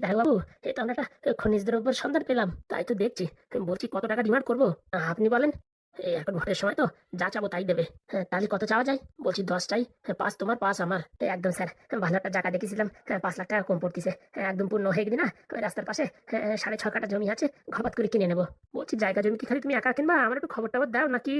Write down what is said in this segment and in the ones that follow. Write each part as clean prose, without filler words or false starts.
দেখো বাবু, এই তো আমরা একটা খনিজ দ্রব্যের সন্ধান পেলাম, তাই তো দেখছি। বলছি কত টাকা ডিমান্ড করবো? আপনি বলেন। এই এখন ভোটের সময় তো যা চাবো তাই দেবে। হ্যাঁ, তাহলে কত চাওয়া যায়? বলছি 10টাই। হ্যাঁ, 5 তোমার 5 আমার। একদম স্যার। ভালো একটা জায়গা দেখেছিলাম। হ্যাঁ, 5 লাখ টাকা কম পড়তিছে। একদম পূর্ণ হয়ে গেলি না, ওই রাস্তার পাশে 6.5 কাঠা জমি আছে, ঘপাত করে কিনে নেবো। বলছি জায়গা জমি কি খালি তুমি একা কিনবা? আমার একটু খবর টবর দাও নাকি?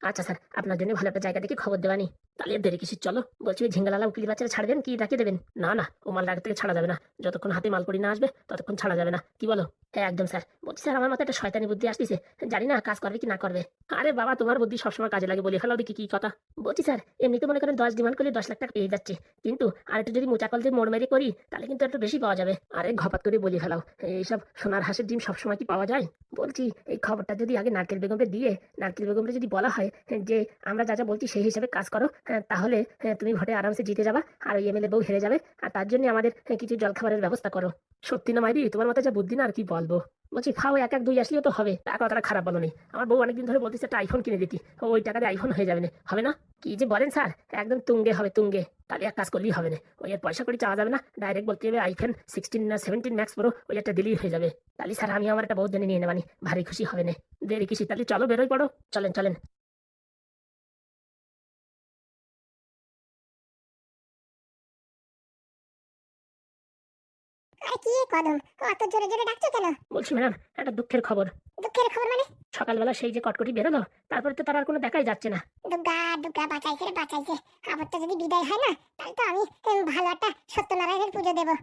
আচ্ছা স্যার, আপনার জন্য ভালো একটা জায়গা দেখে খবর দেবানি। তাহলে দেরি কিসের, চলো। বলছি ওই ঝিঙ্গালালা উকিল বাচ্চারা ছাড়বেন কি ডাকিয়ে দেবেন? না না, ও মাল আগে থেকে ছাড়া যাবে না। যতক্ষণ হাতে মালপড়ি না আসবে ততক্ষণ ছাড়া যাবে না, কি বলো? হ্যাঁ একদম স্যার। বলছি স্যার, আমার মাথায় একটা শয়তানি বুদ্ধি আসতেছে, জানি না কাজ করবে কি না করবে। আরে বাবা, তোমার বুদ্ধি সবসময় কাজে লাগে, বলে ফেলাও দেখি কি কথা। বলছি স্যার, এমনিতে মনে করেন 10 ডিমান্ড করলে 10 লাখ টাকা পেয়ে যাচ্ছে, কিন্তু আর একটু যদি মোচাকল দিয়ে মোড় মেরে করি তাহলে কিন্তু একটু বেশি পাওয়া যাবে। আরে ঘপাত করে বলে ফেলাও, এইসব সোনার হাঁসের ডিম সবসময় কি পাওয়া যায়? বলছি এই খবরটা যদি আগে নারকেল বেগমকে দিয়ে, নারকেল বেগমকে যদি বলা হয় যে আমরা যা যা বলছি সেই হিসাবে কাজ করো, তাহলে তুমি ভোটে আরামসে জিতে যাবা, আর ওই এমএলএ বউ হেরে যাবে। আর তার জন্য আমাদের কিছু জলখাবারের ব্যবস্থা করো। সত্যি না মাইরি, তোমার মাথায় যা বুদ্ধি না, আর কি বলবো। বলছি খাও, এক এক দুই আসলেও তো হবে, টাকা কথাটা খারাপ বলো নি। আমার বউ অনেকদিন ধরে বলতেছে একটা আইফোন কিনে দিতি, ওই টাকাতে আইফোন হয়ে যাবে না, হবে না? কি যে বলেন স্যার, একদম তুঙ্গে হবে তুঙ্গে। তাহলে এক কাজ করলেই হবে না, ওই আর পয়সা করে চাওয়া যাবে না, ডাইরেক্ট বলতে হবে আইফোন 16 না 17 ম্যাক্স প্রো, ওই একটা দিলেই হয়ে যাবে। তাহলে স্যার আমি আমার একটা বহুত জন্য নিয়ে নেবানি, ভারী খুশি হবে না। দেরি কিসি, তাহলে চলো বেরোই পড়ো। চলেন চলেন। আরে কি কদম, অত জোরে জোরে ডাকছো কেন? বলছি ম্যাডাম, একটা দুঃখের খবর। দুঃখের খবর মানে? সকালবেলা সেই যে কটকটি বেরোলো, তারপরে তো তার আর কোনো দেখাই যাচ্ছে না। দুর্গা দুর্গা বাঁচাইছে রে বাঁচাইছে। আবারটা যদি বিদায় হয় না, তাহলে তো আমি ভালো একটা সত্যনারায়ণের পুজো দেবো।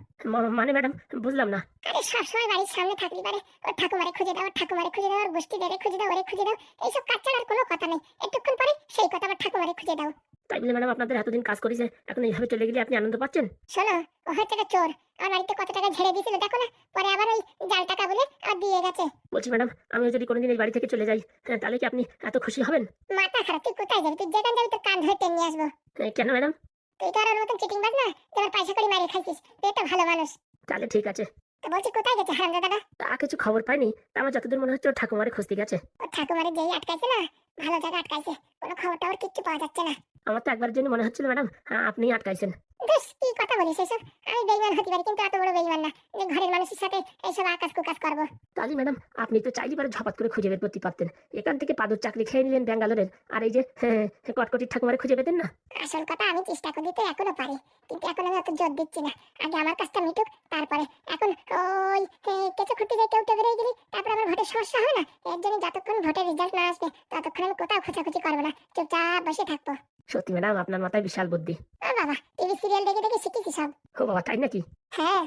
মানে ম্যাডাম, বুঝলাম না। আরে সবসময় বাড়ির সামনে থাকলি পারে ওর ঠাকুমারে খুঁজে দাও, ওর ঠাকুমারে খুঁজে দাও, ওর গোষ্ঠীদের খুঁজে দাও, ওরে খুঁজে দাও, এইসব কাজ ছাড়ার কোনো কথা নেই। একটুক্ষণ পরে সেই কথা আবার ঠাকুমারে খুঁজে দাও। তাই বলে ম্যাডাম, আপনাদের এতদিন কাজ করেছে, এখন এইভাবে চলে গেলে আপনি আনন্দ পাচ্ছেন? শোনো, ও হচ্ছে একটা চোর। আমার বাড়িতে কত টাকা ঝেড়ে দিয়েছিল দেখো না, পরে আবার ওই জাল টাকা বলে আর দিয়ে গেছে। বলছি ম্যাডাম, আমিও যদি কোনোদিন এই বাড়ি থেকে চলে যাই, তাহলে কি আপনি এত খুশি হবেন? মাথা খারাপ, তুই কোথায় যাবি? তুই যেখানে যাবি তোর কান ধরে টেনে নিয়ে আসবো। কেন ম্যাডাম? তুই তো আর ওর মতন চিটিং বাজ না, তুই আর পয়সা করে মারি খাইছিস, তুই একটা ভালো মানুষ। তাহলে ঠিক আছে। তো বলছি কোথায় গেছে হারামজাদাটা? তা কিছু খবর পাইনি, তা আমার যতদূর মনে হচ্ছে ওর ঠাকুমারে খুঁজতে গেছে। ওর ঠাকুমারে যেই আটকাইছে না, ভালো জায়গা আটকাইছে, কোনো খবর টবর কিচ্ছু পাওয়া যাচ্ছে না। আমার তো একবারের জন্য মনে হচ্ছিল ম্যাডাম, আপনিই আটকাইছেন। বেশ, কি কথা বলিস এসব? আমি বেইমান হতে পারি, কিন্তু এত বড় বেইমান না যে ঘরের মানুষের সাথে এইসব আকাশ কুকাশ করবো। তাহলে ম্যাডাম, আপনি তো চাইলে পারে ঝপাত করে খুঁজে বের করতে পারতেন। এখান থেকে পাদুর চাকরি খেয়ে নিলেন ব্যাঙ্গালোরের, আর এই যে কটকটির ঠাকুমারে খুঁজে পেতেন না? আসল কথা, আমি চেষ্টা করি তো এখনো পারি, কিন্তু এখন আমি অত জোর দিচ্ছি না। আগে আমার কাজটা মিটুক, তারপরে। এখন ওই কেঁচো খুঁড়তে যাই কেউ বেরিয়ে গেলি, তারপরে আমার ভোটের সমস্যা হয় না। এর জন্য যতক্ষণ ভোটের রেজাল্ট না আসবে ততক্ষণ আমি কোথাও খোঁচাখুচি করবো না, চুপচাপ বসে থাকবো। সত্যি ম্যাডাম, আপনার মাথায় বিশাল বুদ্ধি। বাবা, টিভি সিরিয়াল দেখে দেখে শিখেছি সব। ও বাবা, তাই নাকি? হ্যাঁ।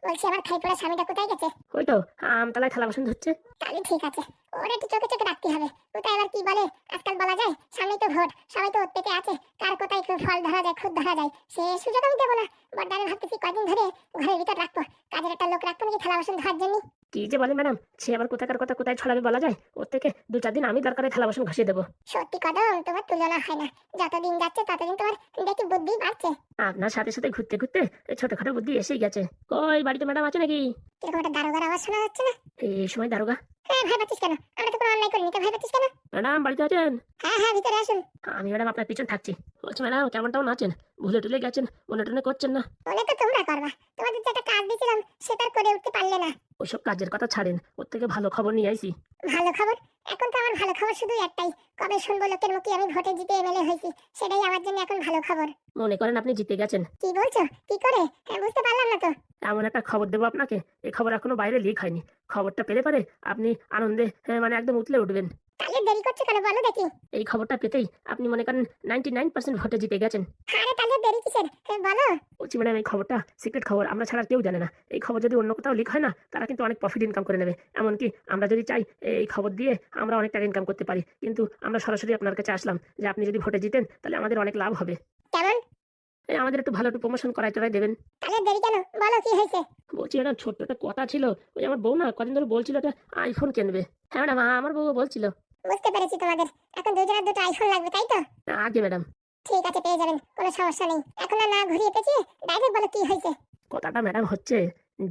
বলছি আমার খাইপড়া স্বামীটা কোথায় গেছে? ওই তো আমতলায় থালা বাসন ধুচ্ছে। তাহলে ঠিক আছে, ওর একটু চোখে চোখে রাখতে হবে। কোথায় এবার কি বলে আজকাল বলা যায়, সামনেই তো ভোট, সবাই তো ওর পেটে আছে, কার কোথায় ফল ধরা যায় খুদ ধরা যায়, সে সুযোগ আমি দেবো না। বড়দারে ভাবতেছি কয়দিন ধরে ঘরের ভিতর রাখবো, কাজের একটা লোক রাখবো নাকি থালা বাসন ধোয়ার জন্য। কি যে বলে ম্যাডাম, সে আবার কোথাকার কথা কোথায় ছড়াবে বলা যায়? ওর থেকে 2-4 দিন আমি দরকারে থালা বাসন ঘষিয়ে দেবো। সত্যি কদম, তোমার তুলনা হয় না। যতদিন যাচ্ছে ততদিন তোমার দেখি বুদ্ধি বাড়ছে। আপনার সাথে সাথে ঘুরতে ঘুরতে এই ছোটখাটো বুদ্ধি এসেই গেছে। কই বাড়িতে ম্যাডাম আছে নাকি? কিরকম একটা দারোগার আওয়াজ শোনা যাচ্ছে না? এই সময় দারোগা? হ্যাঁ, ভয় পাচ্ছিস কেন? আমরা তো কোনো অন্যায় করিনি, তো ভয় পাচ্ছিস কেন? ম্যাডাম বাড়িতে আছেন? হ্যাঁ হ্যাঁ, ভিতরে আসুন। আমি ম্যাডাম আপনার পিছন থাকছি। বলছি ম্যাডাম, কেমন টাউন আছেন? ভুলে টুলে গেছেন, মনে টনে করছেন না? বলে তো তোমরা করবা, তোমাদের যে একটা কাজ দিয়েছিলাম সেটা আর করে উঠতে পারলে না। ওইসব কাজের কথা ছাড়েন, ওর থেকে ভালো খবর নিয়ে আইছি। ভালো খবর? এখন তো আমার ভালো খবর শুধু একটাই, কবে শুনবো লোকের মুখে আমি ভোটে জিতে এমএলএ হয়েছি, সেটাই আমার জন্য এখন ভালো খবর। মনে করেন আপনি জিতে গেছেন। কি বলছো? কি করে? হ্যাঁ, বুঝতে পারলাম না তো। এমন একটা খবর দেবো আপনাকে, এই খবর এখনো বাইরে লিক হয়নি। খবরটা পেলে পারে আপনি আনন্দে মানে একদম উতলে উঠবেন। তাহলে দেরি করছো কেন, বলো দেখি। এই খবরটা পেতেই আপনি মনে করেন 99% ভোটে জিতে গেছেন। আরে তাহলে দেরি কিসের, বলো। বলছি ম্যাডাম, এই খবরটা সিক্রেট খবর, আমরা ছাড়া কেউ জানে না। এই খবর যদি অন্য কোথাও লিক হয় না, তারা কিন্তু অনেক প্রফিট ইনকাম করে নেবে। এমনকি আমরা যদি চাই এই খবর দিয়ে আমরা অনেক টাকা ইনকাম করতে পারি, কিন্তু আমরা সরাসরি আপনার কাছে আসলাম যে আপনি যদি ভোটে জিতেন তাহলে আমাদের অনেক লাভ হবে। কেমন? আমাদের একটু ভালো একটু প্রমোশন করাই টরাই দেবেন। তাহলে দেরি কেন, বলো কি হয়েছে। বলছি ম্যাডাম, ছোট্ট একটা কথা ছিল। ওই আমার বউ না কদিন ধরে বলছিল একটা আইফোন কিনবে। হ্যাঁ ম্যাডাম, আমার বউ বলছিল। বুঝতে পেরেছি, তোমাদের এখন দুজনের দুটো আইফোন লাগবে, তাই তো? আগে ম্যাডাম। ঠিক আছে, পেয়ে যাবেন, কোনো সমস্যা নেই। এখন আর না ঘুরিয়ে পেঁচিয়ে ডাইরেক্ট বলো কি হয়েছে। কথাটা ম্যাডাম হচ্ছে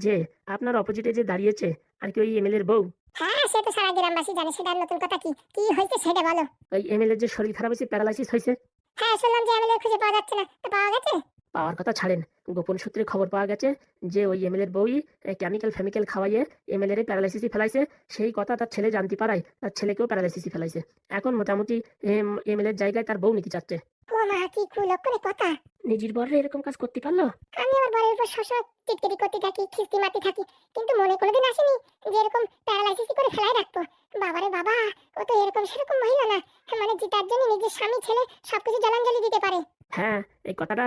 যে আপনার অপোজিটে যে দাঁড়িয়েছে আর কি ওই এমএলএর বউ। হ্যাঁ, সে তো সারা গ্রামবাসী জানে, সেটা আর নতুন কথা কি? কি হয়েছে সেটা বলো। ওই এমএলএর যে শরীর খারাপ হয়েছে, প্যারালাইসিস হয়েছে। হ্যাঁ, শুনলাম যে এমএলএ খুঁজে পাওয়া যাচ্ছে না, তো পাওয়া গেছে? পাওয়ার কথা ছাড়েন, গোপন সূত্রে খবর পাওয়া গেছে যে ওই এমএলএর বউই কেমিক্যাল ফেমিক্যাল খাওয়াইয়ে এমএলএর প্যারালাইসিসই ফেলাইছে। সেই কথা তার ছেলে জানতে পারায় তার ছেলেকেও প্যারালাইসিসই ফেলাইছে। এখন মোটামুটি এমএলএর জায়গায় তার বউ নিতে চাচ্ছে। ও মা, কি কুলক্ষণে কথা! নিজের বরে এরকম কাজ করতে পারলো? আমি আমার বরের উপর সবসময় টিটকিরি করতে থাকি, খিস্তি মারতে থাকি, কিন্তু মনে কোনোদিন আসেনি যে এরকম প্যারালাইসিস করে ফেলাই রাখবো। বাবারে বাবা, ও তো এরকম সেরকম মহিলা না, মানে জিতার জন্য নিজের স্বামী ছেলে সবকিছু জলাঞ্জলি দিতে পারে। হ্যাঁ, এই কথাটা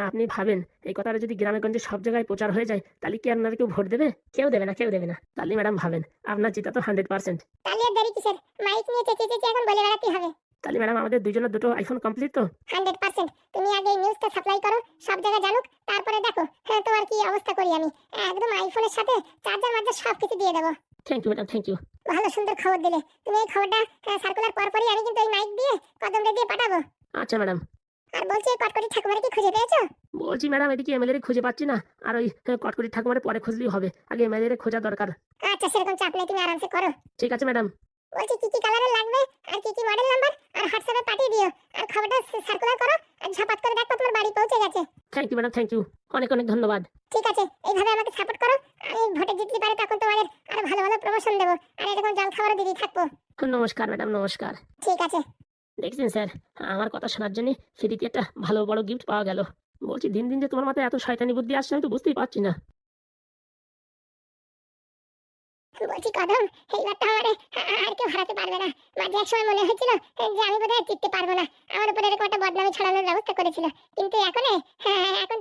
আপনি ভাবেন, এই কথাটা যদি গ্রামে গঞ্জে সব জায়গায় প্রচার হয়ে যায় তাহলে কি আপনারা কেউ ভোট দেবে? কেউ দেবে না, কেউ দেবে না। তাহলে ম্যাডাম ভাবেন, আপনার জিতা তো 100%। তাহলে আর দেরি কিসের? মাইক নিয়ে চেঁচিয়ে চেঁচিয়ে এখন বলে বেড়াতে হবে। তাহলে ম্যাডাম আমাদের দুজনের দুটো আইফোন কমপ্লিট তো? 100%। তুমি আগে এই নিউজটা সাপ্লাই করো, সব জায়গায় জানুক, তারপরে দেখো হ্যাঁ তোমার কি অবস্থা করি আমি। একদম আইফোনের সাথে চার্জার মার্জার সবকিছু দিয়ে দেবো। Thank you madam, thank you. ভালো সুন্দর খবর দিলে তুমি। এই খবরটা সার্কুলার পরপরই আমি কিন্তু এই মাইক দিয়ে কদমরে দিয়ে পাঠাবো। আচ্ছা ম্যাডাম। আর বলছি, কটকটি ঠাকুমারে কি খুঁজে পেয়েছো? বলছি ম্যাডাম, এদিকে এমএলএ খুঁজে পাচ্ছি না, আর ওই কটকটি ঠাকুমারে পরে খুঁজলেই হবে, আগে এমএলএ খোঁজা দরকার। আচ্ছা, সেরকম চাপ নেই, তুমি আরামসে করো। ঠিক আছে ম্যাডাম। বলছি কি কি কালারের লাগবে আর কি কি মডেল নাম্বার আর হোয়াটসঅ্যাপে পাঠিয়ে দিও। আর খবরটা সার্কুলার করো, আর ঝপাত করে দেখো তোমার বাড়ি পৌঁছে গেছে। Thank you madam, thank you, অনেক অনেক ধন্যবাদ। ঠিক আছে, এইভাবে আমাকে সাপোর্ট করো। আমি ভোটে জিততে পারি তখন তোমাদের আরো ভালো ভালো প্রমোশন দেবো, আর এরকম জল খাবারও দিদি থাকবো। নমস্কার ম্যাডাম, নমস্কার। ঠিক আছে। দেখছেন স্যার, আমার কথা শোনার জন্য ফ্রিতে একটা ভালো বড় গিফট পাওয়া গেল। বলছি দিন দিন যে তোমার মাথায় এত শয়তানি বুদ্ধি আসছে আমি তো বুঝতেই পারছি না। বলছি কদম, এইবারটা আমারে আর কেউ হারাতে পারবে না। মাঝে এক সময় মনে হয়েছিল যে আমি বোধহয় জিততে পারবো না, আমার উপরে এরকম একটা বদনামি ছড়ানোর ব্যবস্থা করেছিল, কিন্তু এখন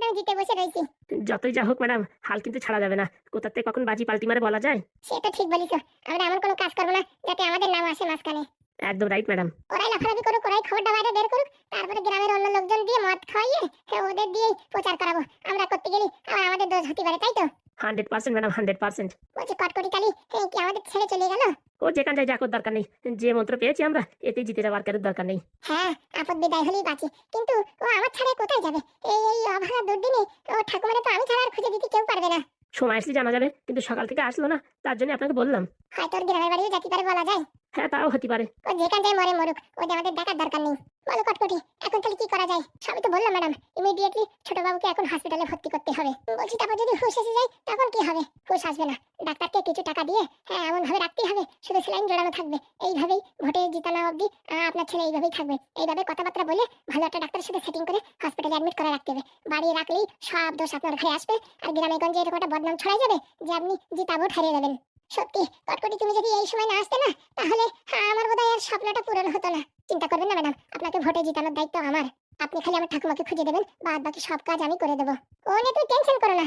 তো আমি জিতে বসে রয়েছি। যতই যা হোক ম্যাডাম, হাল কিন্তু ছাড়া যাবে না। কোথা থেকে কখন বাজি পাল্টি মারে বলা যায়। সে তো ঠিক বলিস, আমরা এমন কোনো কাজ করবো না যাতে আমাদের নাম আসে মাঝখানে। একদম রাইট ম্যাডাম। ওরাই লাফালাফি করুক, ওরাই খবরটা বাইরে বের করুক, তারপরে গ্রামের অন্য লোকজন দিয়ে মদ খাইয়ে ওদের দিয়েই প্রচার করাবো। আমরা করতে গেলে আবার আমাদের দোষ হতে পারে, তাই তো? 100% ম্যাডাম, 100%। বলছি কটকটি কালি কি আমাদের ছেড়ে চলে গেল? ও যেখান যায় যাকর দরকার নেই, যে মন্ত্র পেয়েছি আমরা এতেই জিতে যাওয়ার কারোর দরকার নেই। হ্যাঁ, আপদ বিদায় হলেই বাঁচি, কিন্তু ও আমার ছাড়া কোথায় যাবে? এই এই অভাগা দুর্দিনে ও ঠাকুমারে তো আমি ছাড়া আর খুঁজে দিতে কেউ পারবে না। সময় আসলে জানা যাবে, কিন্তু সকাল থেকে আসলো না, তার জন্য আপনাকে বললাম। হয়তো ওর গ্রামের বাড়িও যেতে পারে বলা যায়। হ্যাঁ, তাও হতে পারে। ও যেখান যায় মরে মরুক, ওদের আমাদের দেখার দরকার নেই। বলো কটকটি, এখন তাহলে কি করা যায়? সবই তো বললাম ম্যাডাম, ইমিডিয়েটলি ছোট বাবুকে এখন হসপিটালে ভর্তি করতে হবে। বলছি তারপর যদি হুঁশ এসে যায় তখন কি হবে? হুঁশ আসবে না, ডাক্তারকে কিছু টাকা দিয়ে এমন ভাবে রাখতেই হবে শুধু সেলাইন জোড়ানো থাকবে। এইভাবেই ভোটে জিতানো অবধি আপনার ছেলে এইভাবেই থাকবে। এইভাবে কথাবার্তা বলে ভালো একটা ডাক্তারের সাথে সেটিং করে হসপিটালে অ্যাডমিট করে রাখতে হবে। বাড়ি রাখলেই সব দোষ আপনার ঘরে আসবে, আর গ্রামে গঞ্জে এরকম একটা বদনাম ছড়াই যাবে যে আপনি জিতা ভোট হারিয়ে যাবেন। সত্যি কটকটি, তুমি যদি এই সময় না আসতে না, তাহলে আমার বোধহয় আর স্বপ্নটা পূরণ হতো না। চিন্তা করবেন না ম্যাডাম, আপনাকে ভোটে জিতানোর দায়িত্ব আমার। আপনি খালি আমার ঠাকুমাকে খুঁজে দেবেন, বাদ বাকি সব কাজ আমি করে দেবো। ও নিয়ে তুমি টেনশন করো না।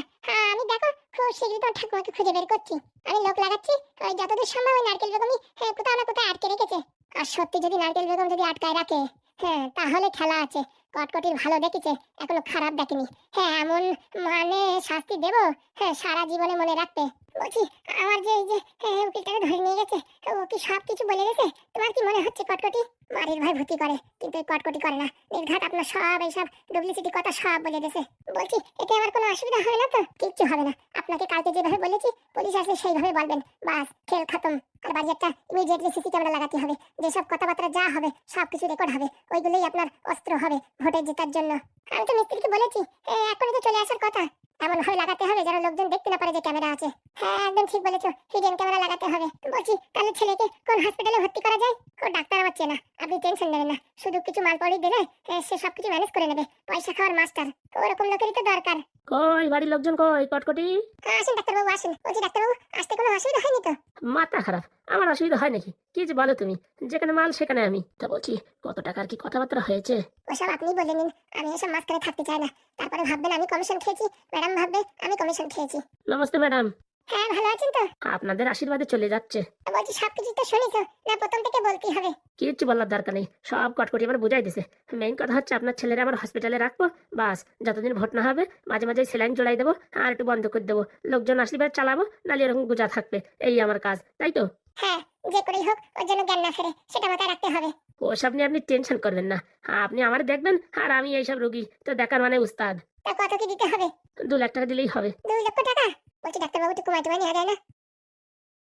আমি দেখো খুব শীঘ্রই তোমার ঠাকুমাকে খুঁজে বের করছি। আমি লোক লাগাচ্ছি, ওই যতদূর সম্ভব ওই নারকেল বেগমই কোথাও না কোথাও আটকে রেখেছে। আর সত্যি যদি নারকেল বেগম যদি আটকায় রাখে, তাহলে খেলা আছে। কটকটির ভালো দেখেছে, এখনো খারাপ দেখেনি। এমন মানে শাস্তি দেবো, সারা জীবনে মনে রাখবে। বলছি আমার যে এই যে উকিলটাকে ধরে নিয়ে গেছে, ও কি সব কিছু বলে গেছে? তোমার কি মনে হচ্ছে কটকটি বাড়ির ভয় ভূতি করে, কিন্তু এই কটকটি করে না। নির্ঘাত আপনার সব এইসব ডুপ্লিসিটি কথা সব বলে গেছে। বলছি এতে আমার কোনো অসুবিধা হবে না তো? কিচ্ছু হবে না, আপনাকে কালকে যেভাবে বলেছি পুলিশ আসলে সেইভাবে বলবেন, বাস খেল খতম। আর বাড়ি একটা ইমিডিয়েটলি সিসি ক্যামেরা লাগাতে হবে, যেসব কথাবার্তা যা হবে সবকিছু রেকর্ড হবে, ওইগুলোই আপনার অস্ত্র হবে ভোটে জেতার জন্য। আমি তো মিস্ত্রিকে বলেছি এখনই তো চলে আসার কথা। এমন ভাবে লাগাতে হবে যেন লোকজন দেখতে না পারে যে ক্যামেরা আছে। একদম ঠিক বলেছো, হিডেন ক্যামেরা লাগাতে হবে। বলছি তাহলে ছেলেকে কোন হসপিটালে ভর্তি করা যায়? কোন ডাক্তার আমার চেনা, আপনি টেনশন নেবেন না, শুধু কিছু মাল পড়ি দিলে সে সবকিছু ম্যানেজ করে নেবে। পয়সা খাওয়ার মাস্টার, ওরকম লোকেরই তো দরকার। কই বাড়ির লোকজন, কই কটকটি? আসেন ডাক্তারবাবু আসেন। বলছি ডাক্তারবাবু, আসতে কোনো অসুবিধা হয়নি তো? মাথা খারাপ, আমার অসুবিধা হয় নাকি? কি যে বলো তুমি, যেখানে মাল সেখানে আমি। তা বলছি কত টাকার কি কথাবার্তা হয়েছে? ওসব আপনি বলে নিন, আমি এসব মাঝখানে থাকতে চাই না। তারপরে ভাববেন আমি কমিশন খেয়েছি, ম্যাডাম ভাববে আমি কমিশন খেয়েছি। নমস্তে ম্যাডাম। ভালো আছেন তো? আপনাদের আশীর্বাদে চলে যাচ্ছে। বলছি সবকিছু তো শুনেছো না, প্রথম থেকে বলতেই হবে? কিচ্ছু বলার দরকার নেই, সব কটকটি আমার বুঝাই দিছে। মেইন কথা হচ্ছে আপনার ছেলেরা আমার হসপিটালে রাখবো, বাস। যতদিন ভোট না হবে মাঝে মাঝে সেলাইন জড়াই দেবো, আর একটু বন্ধ করে দেবো। লোকজন আসলে চালাবো, নাহলে এরকম গুজা থাকবে। এই আমার কাজ, তাই তো? যে করেই হোক ওর জন্য জ্ঞান না ফেরে সেটা মাথায় রাখতে হবে। ওসব নিয়ে আপনি টেনশন করবেন না, আপনি আমার দেখবেন আর আমি এইসব রুগী তো দেখার মানে উস্তাদ। তা কত কি দিতে হবে? 2 লাখ টাকা দিলেই হবে। 2 লক্ষ টাকা? বলছি ডাক্তারবাবু একটু কমাই টমাই নেওয়া যায় না?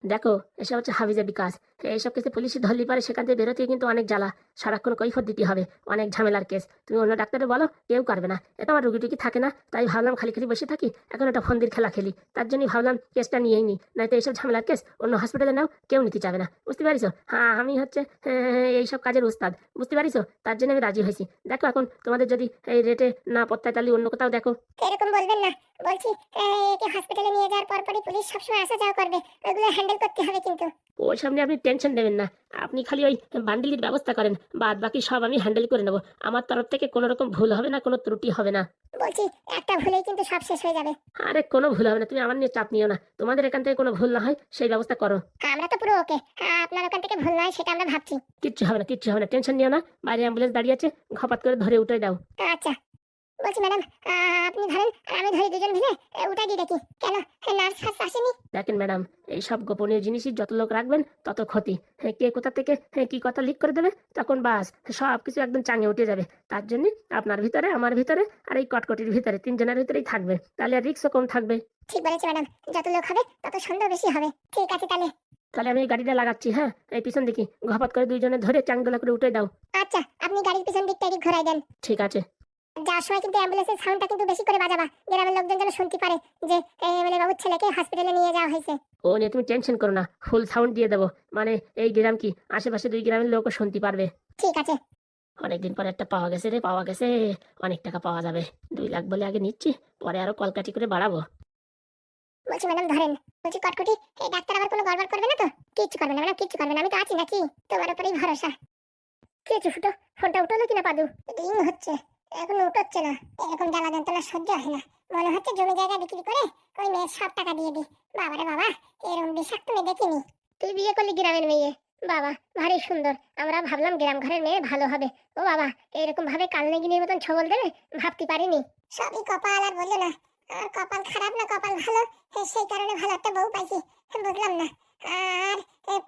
দেখো, এসব হচ্ছে হাবিজাবি কাজ। এইসব কিছু পুলিশে ধরলি পারে সেখান থেকে বেরোতে কিন্তু অনেক জ্বালা। সারাক্ষণ কৈফত দিতে হবে, অনেক ঝামেলার কেস। তুমি অন্য ডাক্তারে বলো, কেউ করবে না। এটা আমার রুগী টুকি থাকে না, তাই ভাবলাম খালি খালি বসে থাকি, এখন একটা ফন্দির খেলা খেলি। তার জন্যই ভাবলাম কেসটা নিয়েই নি, নয়তো এইসব ঝামেলার কেস অন্য হসপিটালে নাও, কেউ নিতে চাবে না। বুঝতে পারিস? হ্যাঁ, আমি হচ্ছে এইসব কাজের উস্তাদ, বুঝতে পারিস? তার জন্য আমি রাজি হয়েছি। দেখো এখন তোমাদের যদি এই রেটে না পড়তায়, তাহলে অন্য কোথাও দেখো। এরকম বলবেন না, বলছি একে হসপিটালে নিয়ে যাওয়ার পরপরই পুলিশ সবসময় আসা যাওয়া করবে, ওগুলো হ্যান্ডেল করতে হবে কিন্তু। ওই সামনে আপনি টেনশন নেবেন না, আপনি খালি ওই বান্ডিলের ব্যবস্থা করেন, বাদ বাকি সব আমি হ্যান্ডেল করে নেবো। আমার তরফ থেকে কোনো রকম ভুল হবে না, কোনো ত্রুটি হবে না। বলছি একটা ভুলেই কিন্তু সব শেষ হয়ে যাবে। আরে কোনো ভুল হবে না, তুমি আমার নিয়ে চাপ নিও না। তোমাদের এখান থেকে কোনো ভুল না হয় সেই ব্যবস্থা করো। আমরা তো পুরো ওকে, আপনার ওখান থেকে ভুল নয় সেটা আমরা ভাবছি। কিচ্ছু হবে না, কিচ্ছু হবে না, টেনশন নিও না। বাইরে অ্যাম্বুলেন্স দাঁড়িয়ে আছে, ঘপাত করে ধরে উঠে দাও। আচ্ছা, বলছি ম্যাডাম আপনি ধরেন আর আমি ধরি, দুজন মিলে উঠাই দিয়ে দেখি। কেন নার্স ফার্স আসেনি? দেখেন ম্যাডাম, এইসব গোপনীয় জিনিসই যত লোক রাখবেন তত ক্ষতি। কে কোথা থেকে কি কথা লিক করে দেবে, তখন বাস সব কিছু একদম চাঙে উঠে যাবে। তার জন্য আপনার ভিতরে, আমার ভিতরে, আর এই কটকটির ভিতরে, তিনজনের ভিতরেই থাকবে, তাহলে আর রিস্কও কম থাকবে। ঠিক বলেছে ম্যাডাম, যত লোক হবে তত সন্দেহ বেশি হবে। ঠিক আছে তাহলে। তাহলে আমি এই গাড়িটা লাগাচ্ছি, হ্যাঁ, এই পিছন দিকে ঘপাত করে দুইজনে ধরে চাঙ্গলা করে উঠে দাও। আচ্ছা, আপনি গাড়ির পিছন দিকটা এদিক ঘোরাই দেন। ঠিক আছে। যাওয়ার সময় কিন্তু অ্যাম্বুলেন্সের সাউন্ডটা কিন্তু বেশি করে বাজাবা, গ্রামের লোকজন যেন শুনতে পারে যে এমএলএ বাবুর ছেলেকে হসপিটালে নিয়ে যাওয়া হয়েছে। ও নিয়ে তুমি টেনশন করো না, ফুল সাউন্ড দিয়ে দেবো, মানে এই গ্রাম কি আশেপাশে 2 গ্রামের লোকও শুনতে পারবে। ঠিক আছে। অনেকদিন পরে একটা পাওয়া গেছে রে, পাওয়া গেছে। অনেক টাকা পাওয়া যাবে। 2 লাখ বলে আগে নিচ্ছি, পরে আরো কলকাটি করে বাড়াবো। বলছি ম্যাডাম ধরেন, বলছি কটকটি এই ডাক্তার আবার কোনো গড়বড় করবে না তো? কিচ্ছু করবে না ম্যাডাম, কিচ্ছু করবে না, আমি তো আছি নাকি? তোমার উপরেই ভরসা। কি হচ্ছে ফুটো, ফোনটা উঠলো কিনা পাদু? রিং হচ্ছে, এখন উঠছে না। এরকম জ্বালা যন্ত্রণা সহ্য হয় না, মনে হচ্ছে জমি জায়গা বিক্রি করে ওই মেয়ের সব টাকা দিয়ে দিই। বাবারে বাবা, এরকম বিষাক্ত মেয়ে দেখিনি। তুই বিয়ে করলি গ্রামের মেয়ে, বাবা ভারী সুন্দর। আমরা ভাবলাম গ্রাম ঘরের মেয়ে ভালো হবে, ও বাবা এরকম ভাবে কালনেগিনীর মতন ছবল দেবে ভাবতে পারিনি। সবই কপাল, আর বললো না আর কপাল খারাপ না কপাল ভালো, সেই কারণে ভালো একটা বউ পাইছি। বুঝলাম না। আর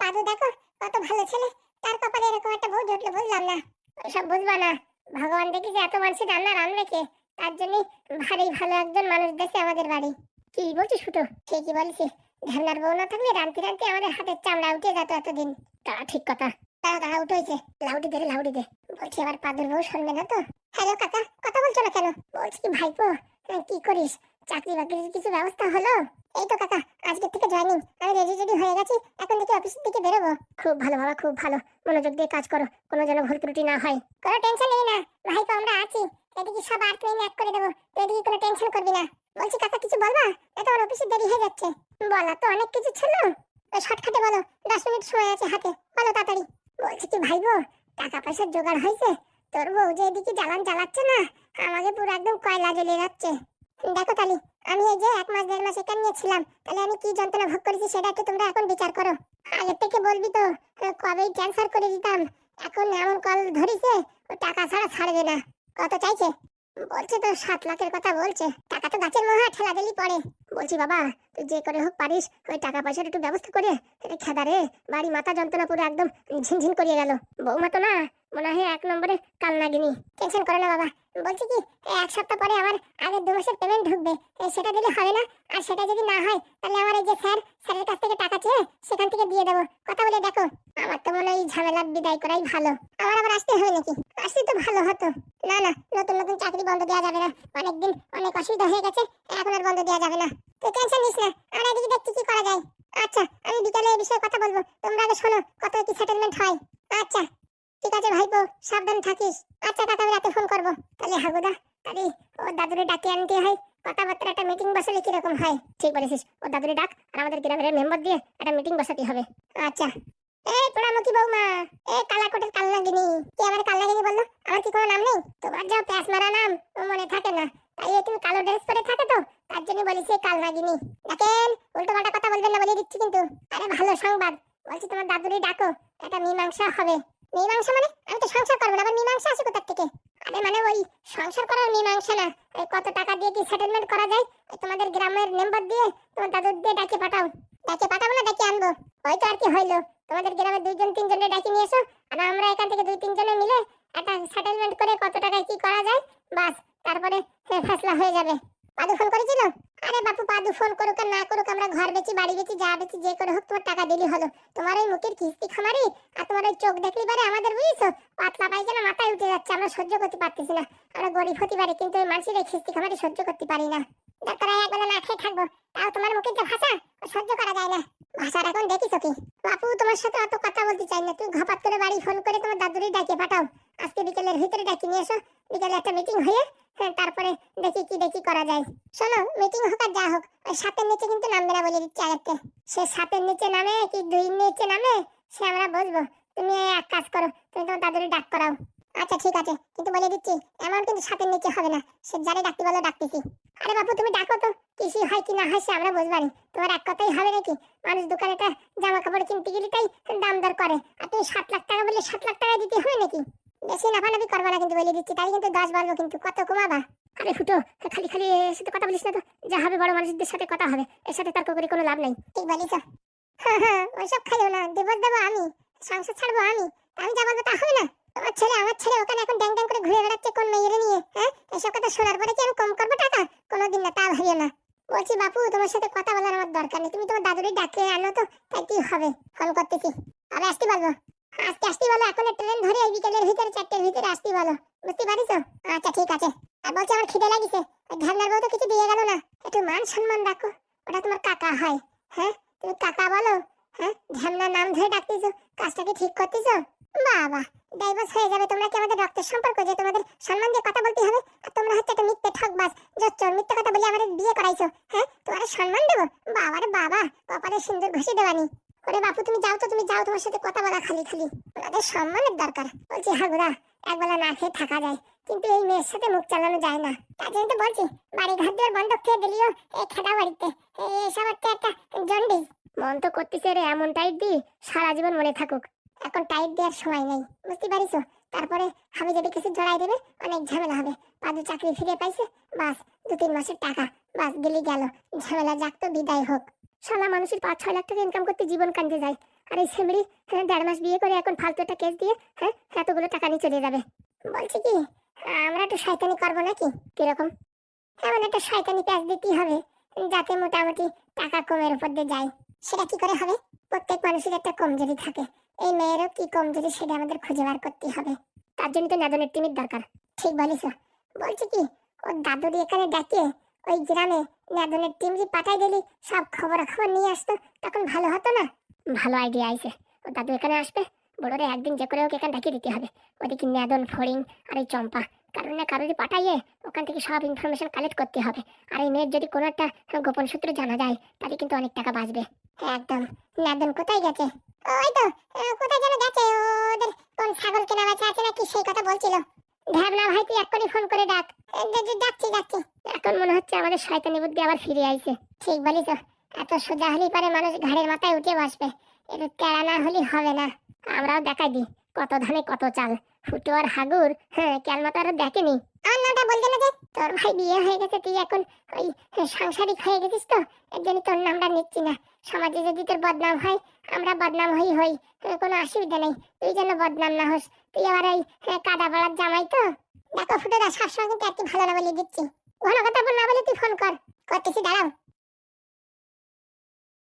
পাদু দেখো কত ভালো ছেলে, তার কপালে এরকম একটা বউ জুটলো, বুঝলাম না। ওইসব বুঝবা না, ভগবান দেখি যে এত মানুষের রান্না রান্না কে, তার জন্যই ভারী ভালো একজন মানুষ দেশে আমাদের বাড়ি। কি বলছিস ফুটো? ঠিকই বলছি, ঢ্যামনার বউ না থাকলে রানতে রানতে আমাদের হাতের চামড়া উঠে যেত এতদিন। তা ঠিক কথা। তারা তারা উঠে হয়েছে, লাউডি দে রে, লাউডি দে। বলছি আবার পাদুর বউ শুনবে না তো? হ্যালো কাকা, কথা বলছো না কেন? বলছি কি ভাইপো, কি করিস, চাকরি বাকরির কিছু ব্যবস্থা হলো? এই তো কাকা, আজকের থেকে জয়েনিং, আমি রেডি হয়ে গেছি, এখন থেকে অফিসের দিকে বেরোবো। খুব ভালো বাবা, খুব ভালো, মনোযোগ দিয়ে কাজ করো, কোনো যেন ভুল ত্রুটি না হয়। কোনো টেনশন নেই না ভাইপো, আমরা আছি, এদিকে সব আর ট্রেন এক করে দেবো, তুই এদিকে কোনো টেনশন করবি না। বলছি কাকা কিছু বলবা, এত আমার অফিসে দেরি হয়ে যাচ্ছে। বলা তো অনেক কিছু ছিল, শর্টকাটে বলো, 10 মিনিট সময় আছে হাতে, বলো তাড়াতাড়ি। বলছি কি ভাইবো, টাকা পয়সার জোগাড় হয়েছে? তোর বউ যে এদিকে জ্বালান জ্বালাচ্ছে না, আমাকে পুরো একদম কয়লা জ্বলে যাচ্ছে। দেখো তালি, আমি এই যে 1 মাস 1.5 মাস এটা নিয়েছিলাম, তাহলে আমি কি যন্ত্রণা ভোগ করেছি সেটা একটু তোমরা এখন বিচার করো। আগে থেকে বলবি তো কবেই ট্রান্সফার করে দিতাম, এখন এমন কল ধরিছে টাকা ছাড়া ছাড়বে না। কত চাইছে? বলছে তো 7 লাখের কথা বলছে, টাকা তো গাছের মহা ঠেলা দিলি পড়ে। বলছি বাবা, তুই যে করে হোক পারিস ওই টাকা পয়সার একটু ব্যবস্থা করে, এটা খেদা রে, বাড়ি মাথা যন্ত্রণা পুরো একদম ঝিনঝিন করিয়ে গেল। বৌমা তো না, মনে হয় 1 নম্বরে কাল নাগিনি। টেনশন করো না বাবা, বলছি কি 1 সপ্তাহ পরে আমার আগের 2 মাসের পেমেন্ট ঢুকবে, সেটা দিলে হবে না? আর সেটা যদি না হয় তাহলে আমার এই যে স্যারের কাছ থেকে টাকা চেয়ে সেখান থেকে দিয়ে দেবো, কথা বলে দেখো। আমার তো মনে হয় এই ঝামেলা বিদায় করাই ভালো। আমার আবার আসতে হবে নাকি? আসলে তো ভালো হতো। না না, নতুন নতুন চাকরি বন্ধ দেওয়া যাবে না, অনেকদিন অনেক অসুবিধা হয়ে গেছে, এখন আর বন্ধ দেওয়া যাবে না। তুই টেনশন নিস না, আমরা এদিকে দেখছি কি করা যায়। আচ্ছা, আমি বিকালে এই বিষয়ে কথা বলবো, তোমরা আগে শোনো কত কি সেটেলমেন্ট হয়। আচ্ছা ঠিক আছে ভাইপো, সাবধান থাকিস। আচ্ছা কাকা, আমি রাতে ফোন করবো। তাহলে হাগুদা, তাহলে ওর দাদুরে ডাকে আনতে হয়, কথাবার্তা একটা মিটিং বসালে কিরকম হয়? ঠিক বলেছিস, ওর দাদুরে ডাক, আর আমাদের গ্রামের মেম্বার দিয়ে একটা মিটিং বসাতে হবে। আচ্ছা। এই পোড়ামুখী বৌমা, এই কালাকোটের কালনাগিনী, কে আমার কালনাগিনী বললো? আমার কি কোনো নাম নেই? তোমার যা প্যাস মারা নাম ও মনে থাকে না, তাই তুমি কালো ড্রেস পরে থাকে তো, তার জন্য বলেছি কালনাগিনী। দেখেন উল্টো পাল্টা কথা বলবেন না, বলে দিচ্ছি কিন্তু। আরে ভালো সংবাদ, বলছি তোমার দাদুরে ডাকো, একটা মীমাংসা হবে। মীমাংসা মানে? আমি তো সংসার করবো না, আবার মীমাংসা আসে কোথা থেকে? আরে মানে ওই সংসার করার মীমাংসা না, ওই কত টাকা দিয়ে কি সেটেলমেন্ট করা যায়, তোমাদের গ্রামের মেম্বার দিয়ে তোমার দাদুর দিয়ে ডাকে পাঠাও। ডাকে পাঠাবো না ডাকে আনবো? হয়তো আর কি হইলো, তোমাদের গ্রামের 2-3 জনের ডাকি নিয়ে এসো, আর আমরা এখান থেকে 2-3 জনে মিলে একটা সেটেলমেন্ট করে কত টাকায় কি করা যায়, বাস তারপরে ফেসলা হয়ে যাবে। পাদু ফোন করেছিল? আরে বাপু, পাদু ফোন করুক আর না করুক, আমরা ঘর বেচি, বাড়ি বেচি, যা বেচি, যে করে হোক তোমার টাকা দিলি হলো। তোমার ওই মুখের কিস্তি খামারি আর তোমার ওই চোখ দেখলি পারে আমাদের, বুঝছো, পাতলা পায়খানা মাথায় উঠে যাচ্ছে, আমরা সহ্য করতে পারতেছি না। আমরা গরিব হতে পারি কিন্তু ওই মানুষের এই কিস্তি খামারি সহ্য করতে পারি না। ডাক্তার একবেলা না খেয়ে থাকবো, তাও তোমার মুখের যে ভাষা সহ্য করা যায় না। ভাষার এখন দেখিছো কি? বাপু, তোমার সাথে অত কথা বলতে চাই না, তুমি ঘপাত করে বাড়ি ফোন করে তোমার দাদুরি ডাকিয়ে পাঠাও। আজকে বিকেলের ভিতরে ডাকি নিয়ে এসো, বিকেলে একটা মিটিং হয়ে তারপরে দেখি করা যায়। শোনো, মিটিং হোক আর যা হোক, ওই সাতের নিচে কিন্তু নামবে না বলে দিচ্ছি আগের থেকে। সে সাতের নিচে নামে কি 2 নিচে নামে সে আমরা বুঝবো। তুমি এক কাজ করো, তুমি তোমার দাদুরি ডাক করাও। আচ্ছা ঠিক আছে, কিন্তু বলে দিচ্ছি এমন কিন্তু সাতের নিচে হবে না। সে যারে ডাকতে বলো ডাকতেছি। আরে বাপু, তুমি ডাকো তো, কিছু হয় কি না হয় সে আমরা বুঝবানি। তোমার এক কথাই হবে নাকি? মানুষ দোকানেটা জামা কাপড় কিনতে গেলে তাই দাম দর করে, আর তুমি 7 লাখ টাকা বলে 7 লাখ টাকা দিতে হবে নাকি? বেশি লাফালাফি করবা না কিন্তু বলে দিচ্ছি, তাই কিন্তু 10 বলবো কিন্তু, কত কমাবা? আরে ফুটো, খালি খালি এর সাথে কথা বলিস না তো। যা হবে বড় মানুষদের সাথে কথা হবে, এর সাথে তর্ক করে কোনো লাভ নাই। ঠিক বলিস। হ্যাঁ, ওইসব খাইও না, ডিভোর্স দেবো আমি, সংসার ছাড়বো আমি। আমি যা বলবো তা হবে না। আমার ছেলে ওখানে এখন ড্যাং ড্যাং করে ঘুরে বেড়াচ্ছে কোন মেয়ের নিয়ে। হ্যাঁ, এসব কথা শোনার পরে কি আমি কম করবো টাকা? কোনোদিন না, তা ভাবিও না। বলছি বাপু, তোমার সাথে কথা বলার আমার দরকার নেই, তুমি তোমার দাদুরি ডাকে আনো তো, তাই কি হবে? ফোন করতেছি, আমি আসতে বলবো। আজকে আসতে বলো, এখন ট্রেন ধরে এই বিকেলের ভিতরে 4টের ভিতরে আসতে বলো, বুঝতে পারিস? আচ্ছা ঠিক আছে। আর বলছি আমার খিদে লাগিছে, ওই ঢ্যাবনার বউ তো কিছু দিয়ে গেল না, একটু মান সম্মান রাখো, ওটা তোমার কাকা হয়। হ্যাঁ, তুমি কাকা বলো। হ্যাঁ, ঢ্যাবনার নাম ধরে ডাকতেছো, কাজটা কি ঠিক করতেছো? বাবা, ডাইভোর্স হয়ে যাবে। তোমরা কি আমাদের রক্তের সম্পর্ক যে তোমাদের সম্মান দিয়ে কথা বলতে হবে? আর তোমরা হচ্ছে একটা মিথ্যে ঠকবাজ, জোচ্চোর, মিথ্যে কথা বলে আমাদের বিয়ে করাইছো। হ্যাঁ, তোমার সম্মান দেবো? বাবারে বাবা, কপালে সুন্দর ঘষে দেওয়ানি। ওরে বাপু, তুমি যাও তো, তুমি যাও, তোমার সাথে কথা বলা খালি খালি। ওনাদের সম্মানের দরকার। বলছি হাগুরা, একবেলা না খেয়ে থাকা যায়, কিন্তু এই মেয়ের সাথে মুখ চালানো যায় না। তার জন্য তো বলছি, বাড়ি ঘর দিয়ে বন্ধক খেয়ে দিলিও এই খেদা বাড়িতে এসব হচ্ছে একটা জন্ডিস। মন তো করতেছে রে এমন টাইট দি সারা জীবন মনে থাকুক। এখন টাইট দেওয়ার সময় নেই, বুঝতে পারিস? তারপরে আমি যদি কিছু জড়াই দেবে, অনেক ঝামেলা হবে। পাদু চাকরি ফিরে পাইছে, বাস 2-3 মাসের টাকা, বাস গেলি গেল, ঝামেলা যাক তো বিদায় হোক। শালা মানুষের 5-6 লাখ টাকা ইনকাম করতে জীবন কান্দে যায়, আর এই সেমড়ি 1.5 মাস বিয়ে করে এখন ফালতু একটা কেস দিয়ে এতগুলো টাকা নিয়ে চলে যাবে। বলছি কি, আমরা একটু শয়তানি করবো নাকি? কিরকম? এমন একটা শয়তানি প্যাচ দিতেই হবে যাতে মোটামুটি টাকা কমের উপর দিয়ে যায়। সেটা কি করে হবে? প্রত্যেক মানুষের একটা কমজোরি থাকে, এই মেয়েরও কি কমজোরি সেটা আমাদের খুঁজে বার করতে হবে। তার জন্য তো নাদনের টিমের দরকার। ঠিক বলিস। বলছি কি, ওর দাদুরি এখানে ডাকে ওই গ্রামে নাদনের টিম যে পাঠাই দিলি, সব খবর নিয়ে আসতো, তখন ভালো হতো না? ভালো আইডিয়া আইছে। ও দাদু এখানে আসবে, বড়রে একদিন যে করে ওকে এখানে ডাকিয়ে দিতে হবে। ওদিকে নাদন, ফড়িং আর এই চম্পা কারণ না কারোরই পাঠাইয়ে ওখান থেকে সব ইনফরমেশন কালেক্ট করতে হবে। আর এই মেয়ের যদি কোনো একটা গোপন সূত্র জানা যায়, তাহলে কিন্তু অনেক টাকা বাঁচবে। একদম। নাদন কোথায় গেছে? ওই তো, কোথায় যেন গেছে, ওদের কোন ছাগল কেনা বেচা আছে নাকি সেই কথা বলছিল। ঢ্যাবনা ভাই, তুই এক্ষুনি ফোন করে ডাক। যাচ্ছি। এখন মনে হচ্ছে আমাদের শয়তানি বুদ্ধি আবার ফিরে আইছে। ঠিক বলিস। এত সোজা হলেই পারে মানুষ ঘাড়ের মাথায় উঠে বসবে, এটা তেড়া না হলে হবে না। আমরাও দেখাই দিই কত ধানে কত চাল। ফুটো আর হাগুর কেন তো আর দেখেনি। আমার নামটা বলতে না যে তোর ভাই বিয়ে হয়ে গেছে, তুই এখন ওই সাংসারিক হয়ে গেছিস, তো এর জন্য তোর নামটা নিচ্ছি না। সমাজে যদি তোর বদনাম হয়, আমরা বদনাম হই, কোনো অসুবিধা নেই। তুই যেন বদনাম না হোস। তুই আবার ওই কাদা পাড়ার জামাই তো। দেখো ফুটোদা, সবসময় কিন্তু একটু ভালো না বলে দিচ্ছি, ঘন কথা না বলে তুই ফোন করতেছি, দাঁড়াও।